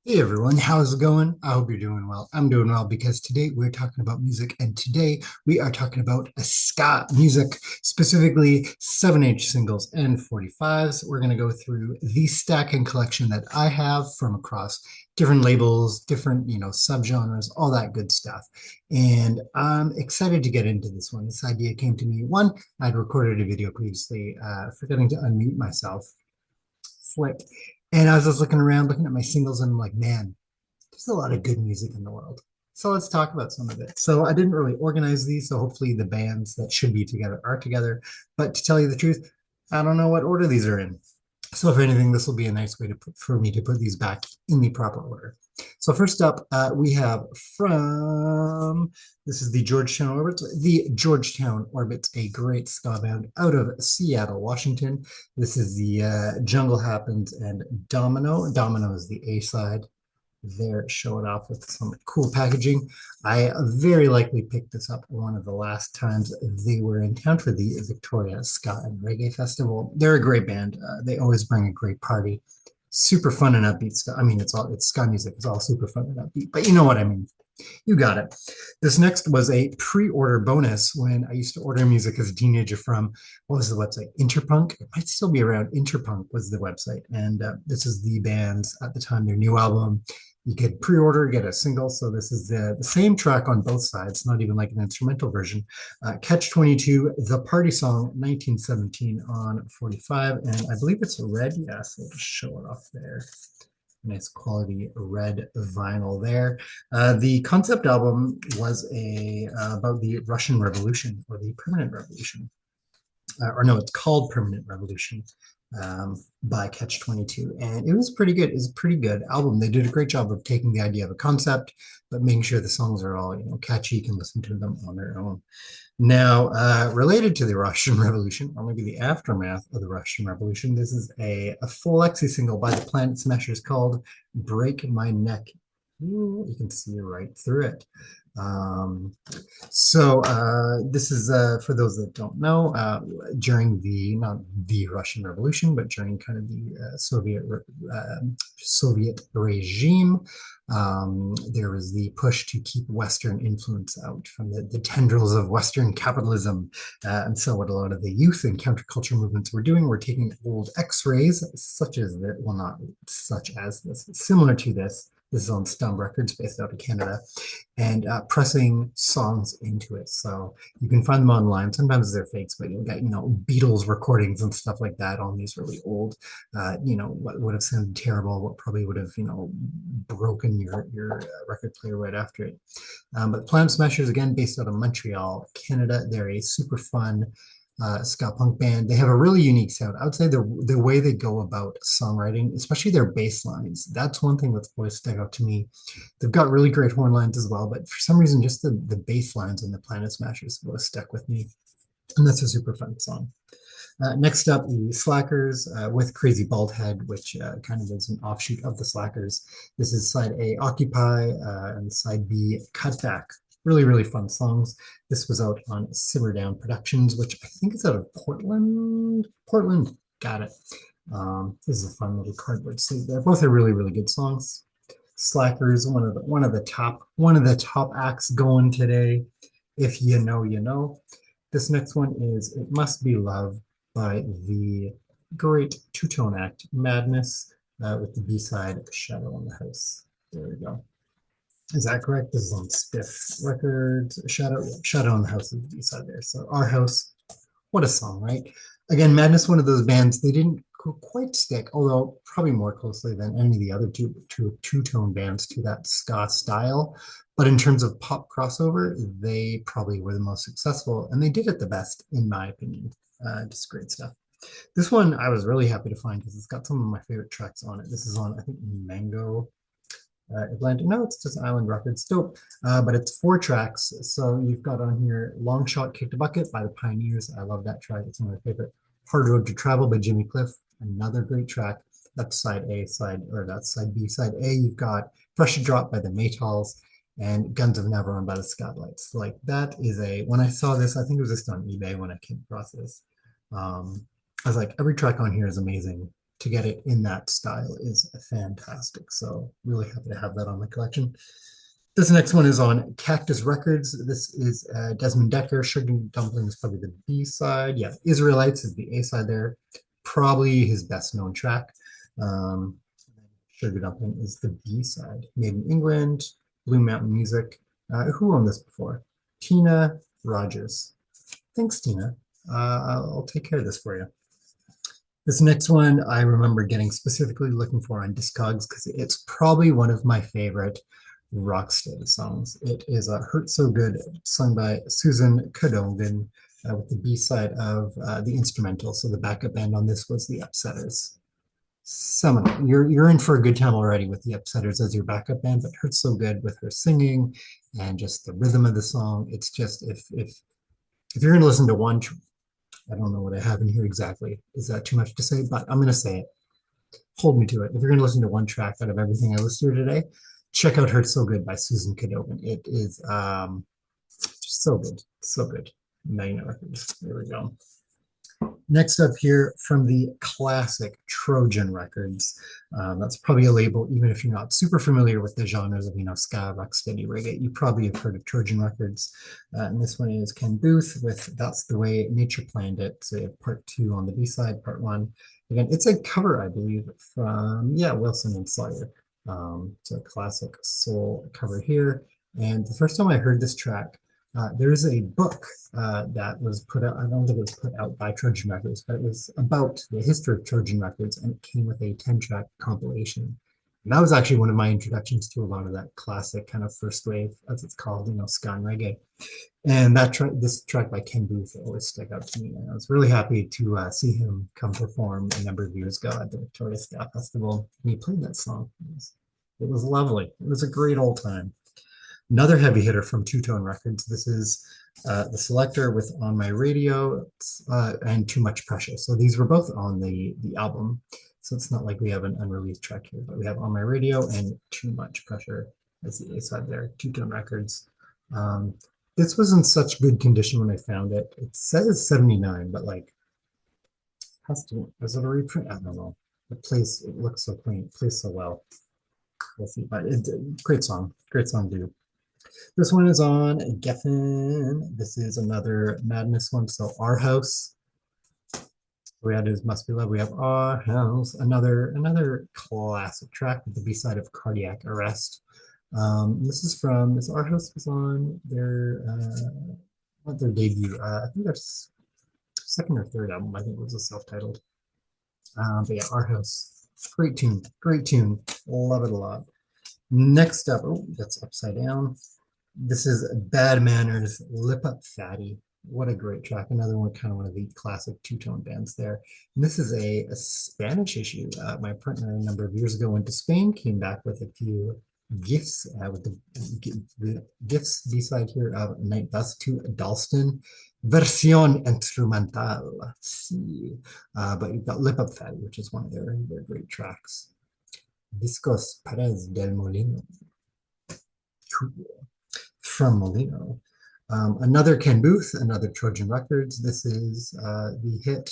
Hey everyone, how's it going? I hope you're doing well. I'm doing well because today we're talking about music, and today we are talking about a ska music, specifically 7-inch singles and 45s. We're going to go through the stack and collection that I have from across different labels, different, subgenres, all that good stuff. And I'm excited to get into this one. This idea came to me. One, I'd recorded a video previously, forgetting to unmute myself. Flick. And I was just looking around, looking at my singles, and I'm like, man, there's a lot of good music in the world. So let's talk about some of it. So I didn't really organize these, so hopefully the bands that should be together are together. But to tell you the truth, I don't know what order these are in. So if anything, this will be a nice way for me to put these back in the proper order. So first up, we have from, this is the Georgetown Orbits. The Georgetown Orbits, a great ska band out of Seattle, Washington. This is the Jungle Happens and Domino. Domino is the A side. There, show it off with some cool packaging. I very likely picked this up one of the last times they were in town for the Victoria Ska and Reggae Festival. They're a great band. They always bring a great party. Super fun and upbeat stuff. I mean, it's ska music. It's all super fun and upbeat, but you know what I mean. You got it. This next was a pre-order bonus when I used to order music as a teenager from, what was the website? Interpunk. It might still be around. Interpunk was the website. And this is the band's, at the time, their new album. You could pre-order, get a single. So this is the same track on both sides, not even like an instrumental version. Catch 22, the party song 1917 on 45. And I believe it's red. Yes, I'll just show it off there. Nice quality red vinyl there. The concept album was a about the Russian Revolution or the Permanent Revolution, or no, it's called Permanent Revolution, by Catch 22, and it was pretty good. It's a pretty good album. They did a great job of taking the idea of a concept, but making sure the songs are all catchy. You can listen to them on their own. Now, related to the Russian Revolution, or maybe the aftermath of the Russian Revolution, this is a full Lexi single by the Planet Smashers called Break My Neck. Ooh, you can see right through it. Um, this is for those that don't know, during the not the Russian Revolution, but during kind of the Soviet regime, there was the push to keep Western influence out from the tendrils of Western capitalism. And so what a lot of the youth and counterculture movements were doing were taking old X-rays, such as that, well, not such as this, similar to this. This is on Stump Records, based out of Canada, and pressing songs into it. So you can find them online. Sometimes they're fakes, but you'll get, Beatles recordings and stuff like that on these really old, what would have sounded terrible, what probably would have, broken your record player right after it. But Planet Smashers, again, based out of Montreal, Canada. They're a super fun ska punk band. They have a really unique sound. I would say the way they go about songwriting, especially their bass lines, that's one thing that's always stuck out to me. They've got really great horn lines as well, but for some reason, just the bass lines in the Planet Smashers was stuck with me. And that's a super fun song. Next up, the Slackers with Crazy Bald Head, which kind of is an offshoot of the Slackers. This is side A, Occupy, and side B, Cutback. Really, really fun songs. This was out on Simmer Down Productions, which I think is out of Portland. Portland, got it. This is a fun little cardboard sleeve there. Both are really, really good songs. Slackers, one of the top acts going today. If you know, you know. This next one is It Must Be Love by the great two-tone act Madness, with the B-side Shadow on the House. There we go. Is that correct? This is on Spiff Records. Shadow on the House is the B-side there. So Our House, what a song, right? Again, Madness, one of those bands, they didn't quite stick, although probably more closely than any of the other two-tone bands to that ska style. But in terms of pop crossover, they probably were the most successful, and they did it the best, in my opinion. Just great stuff. This one I was really happy to find because it's got some of my favorite tracks on it. This is on, I think, Mango Atlantic. No, it's just Island Records. Dope. But it's 4 tracks. So you've got on here Long Shot Kicked a Bucket by the Pioneers. I love that track. It's one of my favorite. Hard Road to Travel by Jimmy Cliff. Another great track. That's side A, that's side B. Side A, you've got Pressure Drop by the Maytals and Guns of Navarone by the Scotlights. Like that is when I saw this, I think it was just on eBay when I came across this. I was like, every track on here is amazing. to get it in that style is fantastic. So really happy to have that on my collection. This next one is on Cactus Records. This is Desmond Decker. Sugar Dumpling is probably the B side. Yeah, Israelites is the A side there. Probably his best known track. Um, Sugar Dumpling is the B side. Made in England, Blue Mountain Music. Who owned this before? Tina Rogers. Thanks, Tina. I'll take care of this for you. This next one I remember getting specifically looking for on Discogs because it's probably one of my favorite Rocksteady songs. It is Hurt So Good, sung by Susan Cadogan with the B-side of the instrumental. So the backup band on this was the Upsetters. Seminal. You're in for a good time already with the Upsetters as your backup band, but Hurt So Good with her singing and just the rhythm of the song. It's just if you're going to listen to one, I don't know what I have in here exactly. Is that too much to say? But I'm going to say it. Hold me to it. If you're going to listen to one track out of everything I listed here today, check out Hurt So Good by Susan Cadogan. It is just so good. So good. Magnet Records. There we go. Next up here from the classic Trojan Records. That's probably a label, even if you're not super familiar with the genres of, ska, rocksteady, reggae, you probably have heard of Trojan Records. And this one is Ken Booth with That's the Way Nature Planned It. So you have part 2 on the B side, part 1. Again, it's a cover, I believe, from, Wilson and Sawyer. So a classic soul cover here. And the first time I heard this track, there's a book that was put out. I don't think it was put out by Trojan Records, but it was about the history of Trojan Records, and it came with a 10-track compilation. And that was actually one of my introductions to a lot of that classic kind of first wave, as it's called, ska and reggae. And this track by Ken Booth always stuck out to me. And I was really happy to see him come perform a number of years ago at the Victoria Ska Festival. And he played that song. It was lovely. It was a great old time. Another heavy hitter from Two Tone Records. This is the Selector with On My Radio and Too Much Pressure. So these were both on the album. So it's not like we have an unreleased track here, but we have On My Radio and Too Much Pressure as the A side there. Two Tone Records. This was in such good condition when I found it. It says 79, but like, is it a reprint? I don't know. It looks so clean. It plays so well. We'll see. But great song. Great song, dude. This one is on Geffen. This is another Madness one. So Our House. We had is Must Be Love. We have Our House. Another classic track with the B-side of Cardiac Arrest. This Our House was on their debut. I think their second or third album. I think it was a self-titled. But yeah, Our House. Great tune. Great tune. Love it a lot. Next up, that's upside down. This is Bad Manners, Lip Up Fatty. What a great track. Another one, kind of one of the classic two-tone bands there. And this is a Spanish issue. My partner a number of years ago went to Spain, came back with a few gifts with the gifts B-side here of Night Bus to Dalston. Versión Instrumental. Sí. But you've got Lip Up Fatty, which is one of their great tracks. Discos Perez del Molino. Cool. From Molino. Another Ken Booth, another Trojan Records. This is the hit.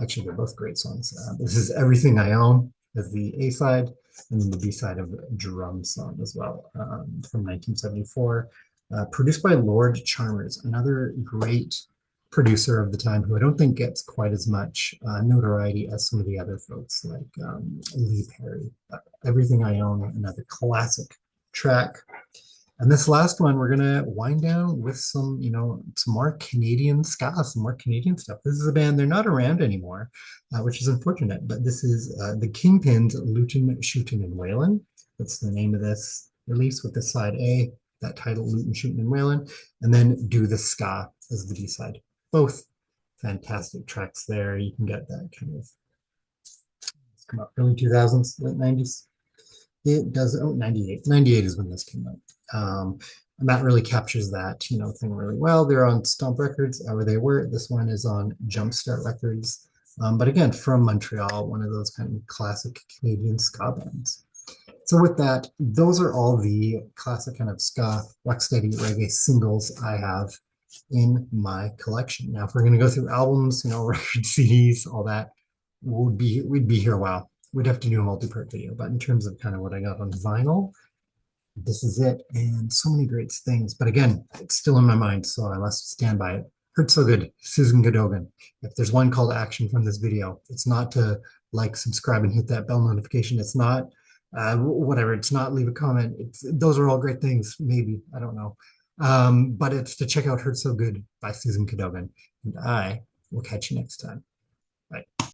Actually, they're both great songs. This is Everything I Own as the A side, and then the B side of Drum Song as well from 1974. Produced by Lord Chalmers, another great producer of the time who I don't think gets quite as much notoriety as some of the other folks like Lee Perry. Everything I Own, another classic track. And this last one, we're gonna wind down with some more Canadian ska, some more Canadian stuff. This is a band, they're not around anymore, which is unfortunate, but this is the Kingpins, Lutin, Shootin' and Wailin'. That's the name of this release with the side A, that title, Lutin, Shootin' and Wailin', and then Do the Ska as the B side. Both fantastic tracks there. You can get that kind of, it's come out early 2000s, late 90s. It does, 98. 98 is when this came out. And that really captures that, thing really well. They're on Stomp Records, where they were. This one is on Jumpstart Records. But again, from Montreal, one of those kind of classic Canadian ska bands. So with that, those are all the classic kind of ska, rocksteady, reggae singles I have in my collection. Now, if we're going to go through albums, record CDs, all that, we'd be here a while. We'd have to do a multi-part video, but in terms of kind of what I got on vinyl, this is it, and so many great things. But again, it's still in my mind, so I must stand by it. Heard So Good, Susan Cadogan. If there's one call to action from this video, it's not to like, subscribe, and hit that bell notification. It's not whatever. It's not leave a comment. Those are all great things. Maybe, I don't know. But it's to check out Heard So Good by Susan Cadogan. And I will catch you next time.